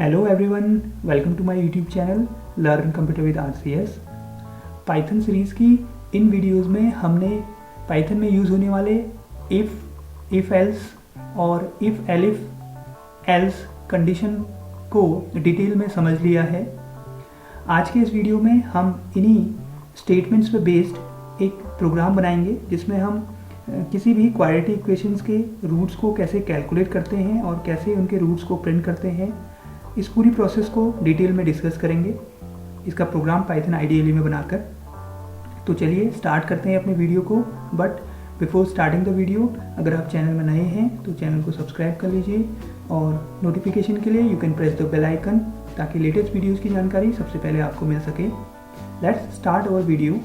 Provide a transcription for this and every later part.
Hello everyone, welcome to my YouTube channel learn computer with RCS. Python series की इन videos में हमने Python में यूज़ होने वाले इफ़ एल्स और इफ़ एलिफ एल्स कंडीशन को डिटेल में समझ लिया है। आज के इस वीडियो में हम इन्हीं स्टेटमेंट्स पे बेस्ड एक प्रोग्राम बनाएंगे जिसमें हम किसी भी क्वाड्रेटिक इक्वेशंस के रूट्स को कैसे कैलकुलेट करते हैं और कैसे उनके रूट्स को प्रिंट करते हैं, इस पूरी प्रोसेस को डिटेल में डिस्कस करेंगे इसका प्रोग्राम पाइथन आईडीएलई में बनाकर। तो चलिए स्टार्ट करते हैं अपने वीडियो को। But before starting the video, अगर आप चैनल में नए हैं तो चैनल को सब्सक्राइब कर लीजिए और नोटिफिकेशन के लिए you can press the bell icon ताकि लेटेस्ट वीडियोज़ की जानकारी सबसे पहले आपको मिल सके। Let's start our video.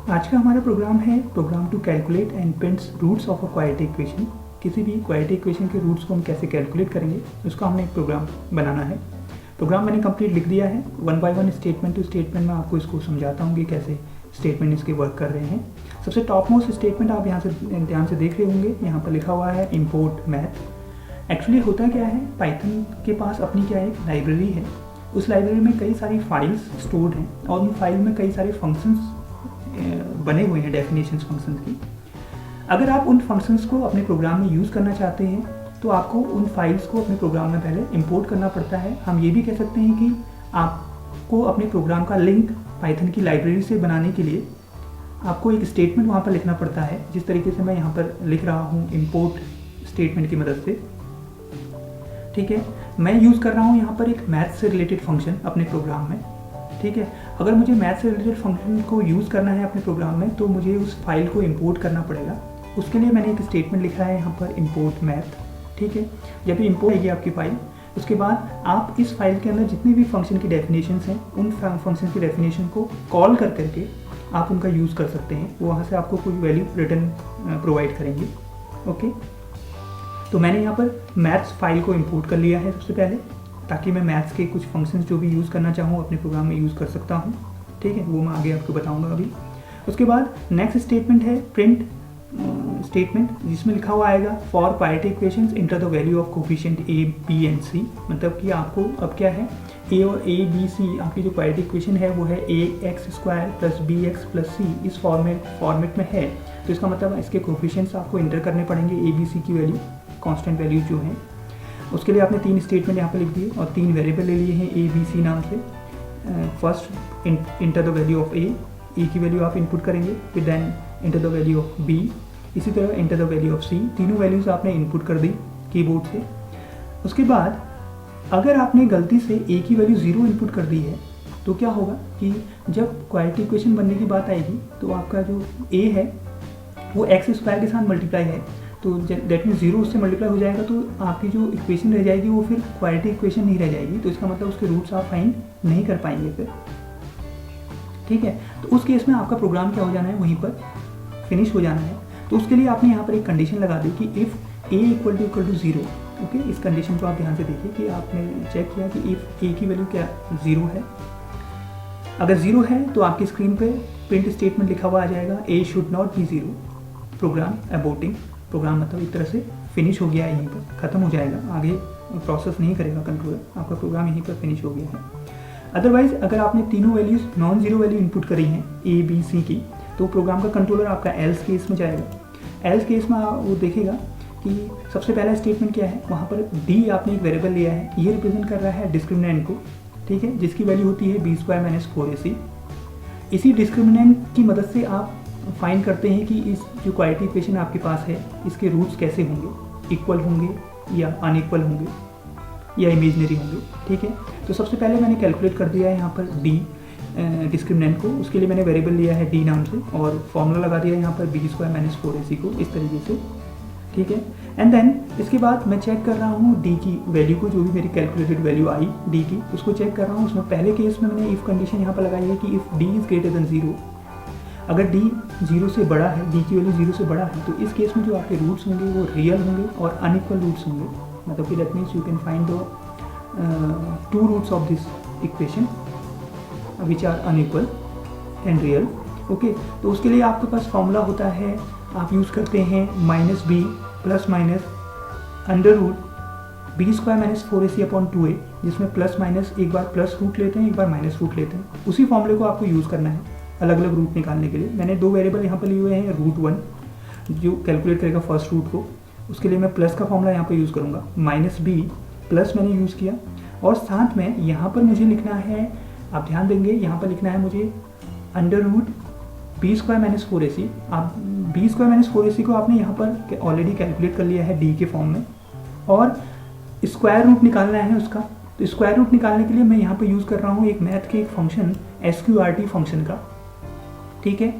आज का हमारा प्रोग्राम है program to calculate and prints roots of a quadratic equation. किसी भी क्वाड्रेटिक इक्वेशन के रूट्स को हम कैसे कैलकुलेट करेंगे उसका हमने एक प्रोग्राम बनाना है। प्रोग्राम मैंने कंप्लीट लिख दिया है, one by one statement to statement में आपको इसको समझाता हूँ कि कैसे स्टेटमेंट इसके वर्क कर रहे हैं। सबसे टॉप मोस्ट स्टेटमेंट आप यहाँ से ध्यान से देख रहे होंगे, यहाँ पर लिखा हुआ है इम्पोर्ट मैथ। एक्चुअली होता क्या है, पाइथन के पास अपनी क्या एक लाइब्रेरी है। उस लाइब्रेरी में कई सारी फाइल्स स्टोर्ड हैं और उन फाइल में कई सारे फंक्शंस बने हुए हैं, डेफिनेशंस फंक्शंस की। अगर आप उन फंक्शंस को अपने प्रोग्राम में यूज़ करना चाहते हैं तो आपको उन फाइल्स को अपने प्रोग्राम में पहले इंपोर्ट करना पड़ता है। हम ये भी कह सकते हैं कि आपको अपने प्रोग्राम का लिंक पाइथन की लाइब्रेरी से बनाने के लिए आपको एक स्टेटमेंट वहाँ पर लिखना पड़ता है, जिस तरीके से मैं यहाँ पर लिख रहा हूँ इंपोर्ट स्टेटमेंट की मदद से। ठीक है, मैं यूज़ कर रहा हूँ यहाँ पर एक मैथ से रिलेटेड फंक्शन अपने प्रोग्राम में। ठीक है, अगर मुझे मैथ से रिलेटेड फंक्शन को यूज़ करना है अपने प्रोग्राम में तो मुझे उस फाइल को इंपोर्ट करना पड़ेगा। उसके लिए मैंने एक स्टेटमेंट लिखा है यहाँ पर इंपोर्ट मैथ। ठीक है, जब भी इंपोर्ट आएगी आपकी फाइल, उसके बाद आप इस फाइल के अंदर जितने भी फंक्शन की डेफिनेशंस हैं उन फंक्शन की डेफिनेशन को कॉल कर करके आप उनका यूज़ कर सकते हैं। वहाँ से आपको कोई वैल्यू रिटर्न प्रोवाइड करेंगे। ओके, तो मैंने यहाँ पर मैथ्स फाइल को इंपोर्ट कर लिया है सबसे पहले, ताकि मैं मैथ्स के कुछ फंक्शंस जो भी यूज़ करना चाहूँ अपने प्रोग्राम में यूज़ कर सकता हूँ। ठीक है, वो मैं आगे आपको बताऊँगा अभी। उसके बाद नेक्स्ट स्टेटमेंट है प्रिंट स्टेटमेंट, जिसमें लिखा हुआ आएगा for quadratic equations enter the value of coefficient A B and C. मतलब कि आपको अब क्या है, ए और ए बी सी आपकी जो क्वाड्रेटिक इक्वेशन है वो है A X square plus B X plus C, इस फॉर्मेट में है। तो इसका मतलब इसके कोफिशिएंट्स आपको इंटर करने पड़ेंगे, ए बी सी की वैल्यू, कॉन्स्टेंट वैल्यू जो है। उसके लिए आपने 3 स्टेटमेंट यहाँ पर लिख दिए और 3 वेरिएबल ले लिए हैं ए बी सी नाम से। First enter the value of A की वैल्यू आप इनपुट करेंगे, फिर then enter the value of B, इसी तरह enter the value of C. तीनों वैल्यूज आपने इनपुट कर दी कीबोर्ड से। उसके बाद अगर आपने गलती से ए की वैल्यू 0 इनपुट कर दी है तो क्या होगा कि जब क्वाड्रेटिक इक्वेशन बनने की बात आएगी तो आपका जो ए है वो एक्स स्क्वायर के साथ मल्टीप्लाई है, तो दैट मीन्स 0 उससे मल्टीप्लाई हो जाएगा, तो आपकी जो इक्वेशन रह जाएगी वो फिर क्वाड्रेटिक इक्वेशन नहीं रह जाएगी। तो इसका मतलब उसके रूट्स आप फाइंड नहीं कर पाएंगे फिर। ठीक है, तो उस केस में आपका प्रोग्राम क्या हो जाना है, वहीं पर फिनिश हो जाना है। तो उसके लिए आपने यहाँ पर एक कंडीशन लगा दी कि if A equal to 0। Okay, इस कंडीशन को आप ध्यान से देखिए कि आपने चेक किया कि इफ़ ए की वैल्यू क्या 0 है। अगर 0 है तो आपकी स्क्रीन पे प्रिंट स्टेटमेंट लिखा हुआ आ जाएगा A should not be 0, program aborting. Program मतलब एक तरह से फिनिश हो गया है, यहीं पर ख़त्म हो जाएगा, आगे प्रोसेस नहीं करेगा कंट्रोलर, आपका प्रोग्राम यहीं पर फिनिश हो गया है। अदरवाइज अगर आपने तीनों values non zero value input करी हैं ए बी सी की, तो प्रोग्राम का कंट्रोलर आपका एल्स केस में जाएगा। एल्स केस में वो देखेगा कि सबसे पहला स्टेटमेंट क्या है, वहाँ पर डी आपने एक वेरिएबल लिया है, ये रिप्रेजेंट कर रहा है डिस्क्रिमिनेंट को। ठीक है, जिसकी वैल्यू होती है बी स्क्वायर माइनस 4ac। इसी डिस्क्रिमिनेंट की मदद से आप फाइंड करते हैं कि इस जो क्वाड्रेटिक इक्वेशन आपके पास है इसके रूट्स कैसे होंगे, इक्वल होंगे या अनइक्वल होंगे या इमेजनरी होंगे। ठीक है, तो सबसे पहले मैंने कैलकुलेट कर दिया है यहाँ पर डी डिस्क्रिमिनेंट को। उसके लिए मैंने वेरिएबल लिया है डी नाम से और फॉर्मूला लगा दिया है यहाँ पर बी स्क्वायर माइनस 4ac को, इस तरीके से। ठीक है, एंड देन इसके बाद मैं चेक कर रहा हूँ डी की वैल्यू को, जो भी मेरी कैलकुलेटेड वैल्यू आई डी की, उसको चेक कर रहा हूँ। उसमें पहले केस में मैंने इफ़ कंडीशन यहाँ पर लगाई है कि if D is greater than 0, अगर डी 0 से बड़ा है, डी की वैल्यू 0 से बड़ा है, तो इस केस में जो आपके रूट्स होंगे वो रियल होंगे और अनइक्वल रूट्स होंगे। मतलब कि that means you can find the 2 roots of this equation which are unequal and real. Okay, तो उसके लिए आपके पास फॉर्मूला होता है, आप यूज़ करते हैं -b + under root B square minus 4ac upon 2a, जिसमें प्लस माइनस एक बार प्लस रूट लेते हैं, एक बार माइनस रूट लेते हैं। उसी फॉर्मूले को आपको यूज़ करना है अलग अलग रूट निकालने के लिए। मैंने दो वेरिएबल यहाँ पर लिए हुए हैं, रूट 1 जो कैलकुलेट करेगा फर्स्ट रूट को, उसके लिए मैं प्लस का फॉर्मूला यहाँ पर यूज़ करूँगा, माइनस b प्लस मैंने यूज़ किया, और साथ में यहाँ पर मुझे लिखना है, आप ध्यान देंगे यहाँ पर लिखना है मुझे under root B square minus 4ac। आप बी स्क्वायर माइनस 4ac को आपने यहाँ पर ऑलरेडी कैलकुलेट कर लिया है डी के फॉर्म में, और स्क्वायर रूट निकालना है उसका। तो स्क्वायर रूट निकालने के लिए मैं यहाँ पे यूज़ कर रहा हूँ एक मैथ के एक फंक्शन SQRT फंक्शन का, ठीक है।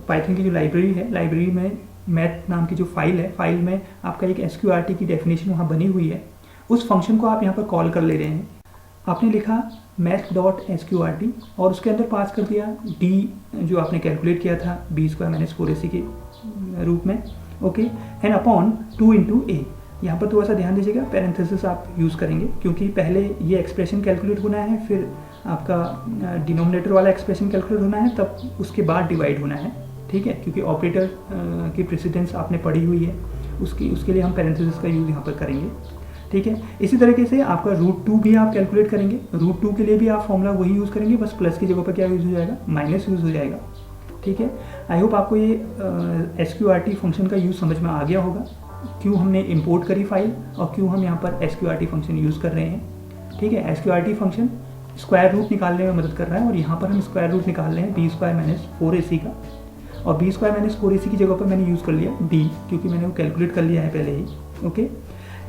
पाइथन की जो लाइब्रेरी है, लाइब्रेरी में मैथ नाम की जो फाइल है, फाइल में आपका एक SQRT की डेफिनेशन वहाँ बनी हुई है, उस फंक्शन को आप यहाँ पर कॉल कर ले रहे हैं। आपने लिखा math.sqrt और उसके अंदर पास कर दिया डी जो आपने कैलकुलेट किया था बी स्क्वायर माइनस 4ac के रूप में, ओके, एंड अपॉन 2 इंटू ए। यहाँ पर थोड़ा सा ध्यान दीजिएगा, पैरेंथेसिस आप यूज़ करेंगे क्योंकि पहले ये एक्सप्रेशन कैलकुलेट होना है, फिर आपका डिनोमिनेटर वाला एक्सप्रेशन कैलकुलेट होना है, तब उसके बाद डिवाइड होना है, ठीक है, क्योंकि ऑपरेटर की प्रेसिडेंस आपने पढ़ी हुई है, उसके लिए हम पैरेंथेसिस का यूज़ यहाँ पर करेंगे, ठीक है। इसी तरीके से आपका रूट 2 भी आप कैलकुलेट करेंगे, रूट 2 के लिए भी आप फॉर्मूला वही यूज़ करेंगे, बस प्लस की जगह पर क्या यूज़ हो जाएगा, माइनस यूज़ हो जाएगा, ठीक है। आई होप आपको ये SQRT फंक्शन का यूज़ समझ में आ गया होगा, क्यों हमने इंपोर्ट करी फाइल और क्यों हम यहाँ पर SQRT फंक्शन यूज़ कर रहे हैं, ठीक है। SQRT फंक्शन स्क्वायर रूट निकालने में मदद कर रहा है, और यहाँ पर हम स्क्वायर रूट निकाल रहे हैं बी स्क्वायर माइनस 4ac का, और बी स्क्वायर माइनस 4ac की जगह पर मैंने यूज़ कर लिया डी, क्योंकि मैंने वो कैलकुलेट कर लिया है पहले ही, ओके।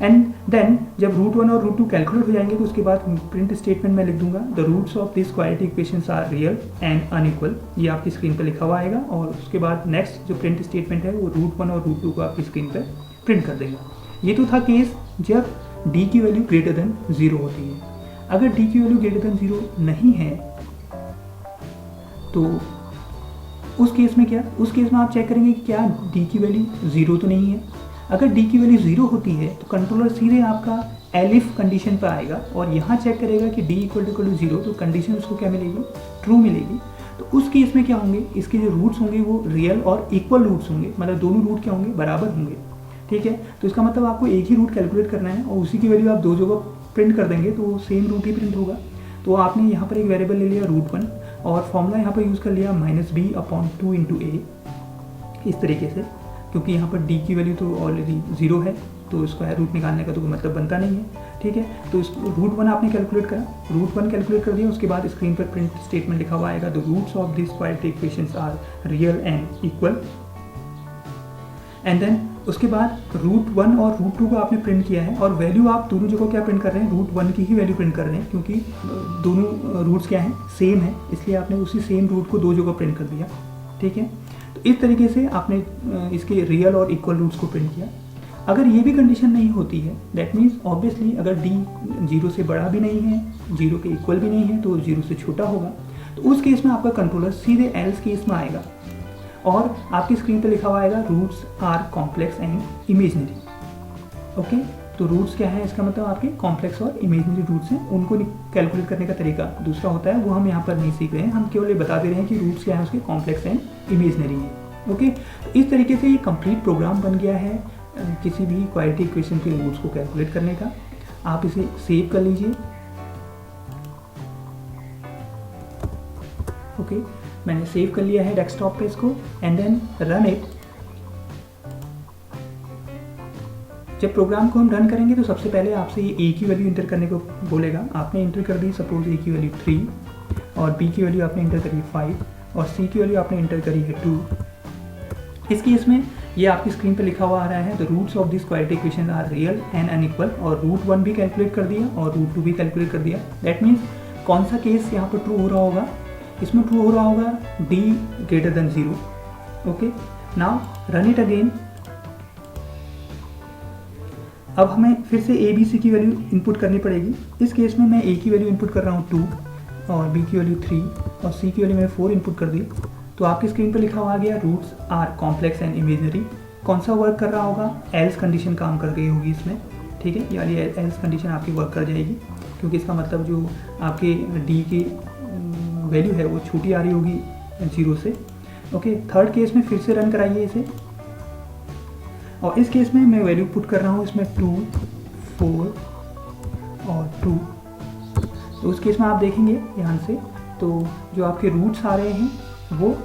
एंड देन जब रूट 1 और रूट 2 कैलकुलेट हो जाएंगे तो उसके बाद प्रिंट स्टेटमेंट में लिख दूंगा the roots of this quadratic equations are real and unequal, ये आपकी स्क्रीन पर लिखा हुआ आएगा, और उसके बाद नेक्स्ट जो प्रिंट स्टेटमेंट है वो रूट 1 और रूट 2 को आपकी स्क्रीन पर प्रिंट कर देगा। ये तो था केस जब d की वैल्यू ग्रेटर देन 0 होती है। अगर d की वैल्यू ग्रेटर देन 0 नहीं है तो उस केस में क्या, उस केस में आप चेक करेंगे कि क्या d की वैल्यू 0 तो नहीं है। अगर d की वैल्यू 0 होती है तो कंट्रोलर सीधे आपका एलिफ कंडीशन पर आएगा और यहाँ चेक करेगा कि d इक्वल टू 0, तो कंडीशन उसको क्या मिलेगी, ट्रू मिलेगी। तो उस केस में क्या होंगे, इसके जो रूट्स होंगे वो रियल और इक्वल रूट्स होंगे, मतलब दोनों रूट क्या होंगे, बराबर होंगे, ठीक है। तो इसका मतलब आपको एक ही रूट कैलकुलेट करना है और उसी की वैल्यू आप दो जगह प्रिंट कर देंगे तो सेम रूट ही प्रिंट होगा। तो आपने यहाँ पर एक वेरिएबल ले लिया रूट 1 और फॉर्मूला यहाँ पर यूज़ कर लिया माइनस b अपॉन 2 इंटू ए, इस तरीके से, क्योंकि यहाँ पर d की वैल्यू तो ऑलरेडी 0 है तो स्क्वायर रूट निकालने का तो कोई मतलब बनता नहीं है, ठीक है। तो इस रूट 1 आपने कैलकुलेट करा, रूट 1 कैलकुलेट कर दिया, उसके बाद स्क्रीन पर प्रिंट स्टेटमेंट लिखा हुआ आएगा the roots of this quadratic equations are real and equal, and then उसके बाद रूट 1 और रूट 2 को आपने प्रिंट किया है और वैल्यू आप दोनों जगह क्या प्रिंट कर रहे हैं, रूट 1 की ही वैल्यू प्रिंट कर रहे हैं, क्योंकि दोनों रूट्स क्या हैं, सेम है, इसलिए आपने उसी सेम रूट को दो जगह प्रिंट कर दिया, ठीक है। तो इस तरीके से आपने इसके रियल और इक्वल रूट्स को प्रिंट किया। अगर ये भी कंडीशन नहीं होती है, दैट मीन्स ऑब्वियसली अगर d 0 से बड़ा भी नहीं है, 0 के इक्वल भी नहीं है, तो 0 से छोटा होगा, तो उस केस में आपका कंट्रोलर सीधे एल्स केस में आएगा और आपकी स्क्रीन पे लिखा हुआ आएगा roots are complex and imaginary, okay. तो रूट्स क्या है, इसका मतलब आपके कॉम्प्लेक्स और इमेजनरी रूट्स हैं, उनको कैलकुलेट करने का तरीका दूसरा होता है, वो हम यहाँ पर नहीं सीख रहे हैं, हम केवल ये बता दे रहे हैं कि रूट्स क्या है उसके, कॉम्प्लेक्स एंड इमेजनरी है, ओके। तो इस तरीके से ये कंप्लीट प्रोग्राम बन गया है किसी भी क्वाड्रेटिक इक्वेशन के रूट्स को कैलकुलेट करने का। आप इसे सेव कर लीजिए, ओके। मैंने सेव कर लिया है डेस्कटॉप पे इसको, एंड देन रन इट। जब प्रोग्राम को हम रन करेंगे तो सबसे पहले आपसे ये a की वैल्यू इंटर करने को बोलेगा। आपने इंटर कर दी सपोज a की वैल्यू 3 और b की वैल्यू आपने इंटर करी 5 और c की वैल्यू आपने इंटर करी है 2। इस केस में ये आपकी स्क्रीन पे लिखा हुआ आ रहा है the roots of this quadratic equation are real and unequal, और रूट 1 भी कैलकुलेट कर दिया और रूट 2 भी कैलकुलेट कर दिया। दैट मीन्स कौन सा केस यहाँ पर ट्रू हो रहा होगा, इसमें ट्रू हो रहा होगा d greater than 0, okay. Now run it again. अब हमें फिर से a b c की वैल्यू इनपुट करनी पड़ेगी। इस केस में मैं a की वैल्यू इनपुट कर रहा हूँ 2 और b की वैल्यू 3 और c की वैल्यू मैंने 4 इनपुट कर दी। तो आपकी स्क्रीन पर लिखा हुआ आ गया roots are complex and imaginary. कौन सा वर्क कर रहा होगा, एल्स कंडीशन काम कर गई होगी इसमें, ठीक है। यानी एल्स कंडीशन आपकी वर्क कर जाएगी, क्योंकि इसका मतलब जो आपके d की वैल्यू है वो छोटी आ रही होगी 0 से, ओके। थर्ड केस में फिर से रन कराइए इसे, और इस केस में मैं वैल्यू पुट कर रहा हूँ इसमें 2, 4 और 2। तो उस केस में आप देखेंगे ध्यान से, तो जो आपके रूट्स आ रहे हैं वो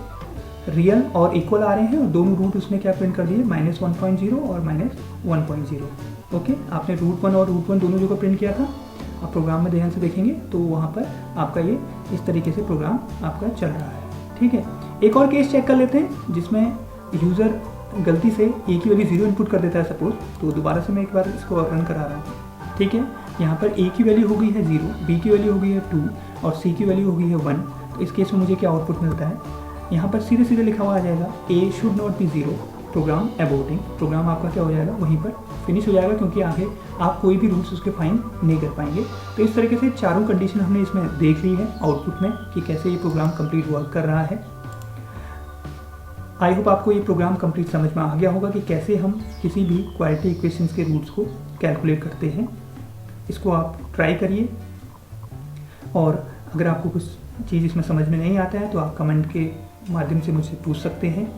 रियल और इक्वल आ रहे हैं, और दोनों रूट उसने क्या प्रिंट कर दिए, -1.0 और -1.0। ओके, आपने रूट 1 और रूट 1 दोनों जगह प्रिंट किया था। आप प्रोग्राम में ध्यान से देखेंगे तो वहाँ पर आपका ये इस तरीके से प्रोग्राम आपका चल रहा है। ठीक है, एक और केस चेक कर लेते हैं जिसमें यूज़र गलती से ए की वैल्यू 0 इनपुट कर देता है सपोज। तो दोबारा से मैं एक बार इसको रन करा रहा हूँ। ठीक है, यहाँ पर ए की वैल्यू हो गई है 0, बी की वैल्यू हो गई है 2 और सी की वैल्यू हो गई है 1। तो इस केस में मुझे क्या आउटपुट मिलता है, यहाँ पर सीधे सीधे लिखा हुआ आ जाएगा A should not be 0, program aborting. Program आपका क्या हो जाएगा, वहीं पर फिनिश हो जाएगा, क्योंकि आगे आप कोई भी रूल्स उसके फाइंड नहीं कर पाएंगे। तो इस तरीके से चारों कंडीशन हमने इसमें देख ली है आउटपुट में कि कैसे ये प्रोग्राम कंप्लीट वर्क कर रहा है। आई होप आपको ये प्रोग्राम कंप्लीट समझ में आ गया होगा कि कैसे हम किसी भी क्वालिटी इक्वेशंस के रूट्स को कैलकुलेट करते हैं। इसको आप ट्राई करिए, और अगर आपको कुछ चीज़ इसमें समझ में नहीं आता है तो आप कमेंट के माध्यम से मुझसे पूछ सकते हैं।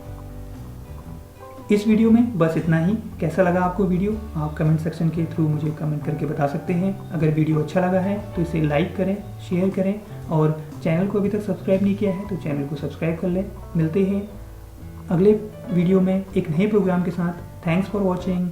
इस वीडियो में बस इतना ही। कैसा लगा आपको वीडियो, आप कमेंट सेक्शन के थ्रू मुझे कमेंट करके बता सकते हैं। अगर वीडियो अच्छा लगा है तो इसे लाइक करें, शेयर करें, और चैनल को अभी तक सब्सक्राइब नहीं किया है तो चैनल को सब्सक्राइब कर लें। मिलते हैं अगले वीडियो में एक नए प्रोग्राम के साथ। Thanks for watching.